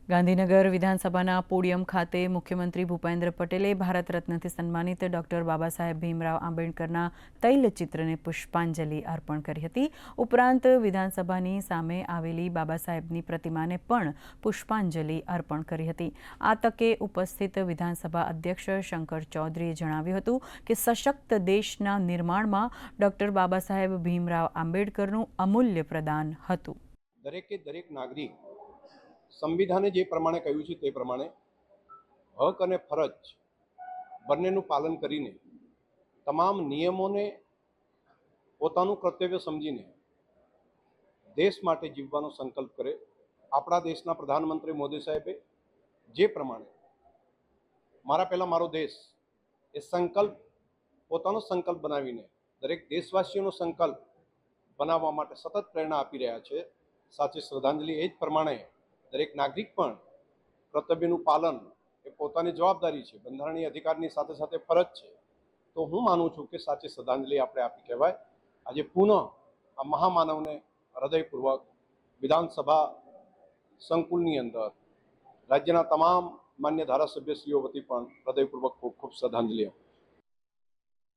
ગાંધીનગર વિધાનસભાના પોડિયમ ખાતે મુખ્યમંત્રી ભૂપેન્દ્ર પટેલે ભારત રત્નથી સન્માનિત ડોક્ટર બાબા સાહેબ ભીમરાવ આંબેડકરના તૈલચિત્રને પુષ્પાંજલિ અર્પણ કરી હતી। ઉપરાંત વિધાનસભાની સામે આવેલી બાબા સાહેબની પ્રતિમાને પણ પુષ્પાંજલિ અર્પણ કરી હતી। આ તકે ઉપસ્થિત વિધાનસભા અધ્યક્ષ શંકર ચૌધરીએ જણાવ્યું હતું કે સશક્ત દેશના નિર્માણમાં ડોક્ટર બાબા સાહેબ ભીમરાવ આંબેડકરનું અમૂલ્ય પ્રદાન હતું। દરેક નાગરિક સંવિધાને જે પ્રમાણે કહ્યું છે તે પ્રમાણે હક અને ફરજ બંનેનું પાલન કરીને તમામ નિયમોને પોતાનું કર્તવ્ય સમજીને દેશ માટે જીવવાનો સંકલ્પ કરે। આપણા દેશના પ્રધાનમંત્રી મોદી સાહેબે જે પ્રમાણે મારા પહેલા મારો દેશ એ સંકલ્પ પોતાનો સંકલ્પ બનાવીને દરેક દેશવાસીઓનો સંકલ્પ બનાવવા માટે સતત પ્રેરણા આપી રહ્યા છે। સાચી શ્રદ્ધાંજલિ એ જ પ્રમાણે દરેક નાગરિક પણ કર્તવ્યનું પાલન એ પોતાની જવાબદારી છે, બંધારણીય અધિકારની સાથે સાથે ફરજ છે। તો હું માનું છું કે સાચી શ્રદ્ધાંજલિ આપણે આપી કહેવાય। આજે પુનઃ આ મહામાનવને હૃદયપૂર્વક વિધાનસભા સંકુલની અંદર રાજ્યના તમામ માન્ય ધારાસભ્યશ્રીઓ વતી પણ હૃદયપૂર્વક ખૂબ ખૂબ શ્રદ્ધાંજલિ આપું।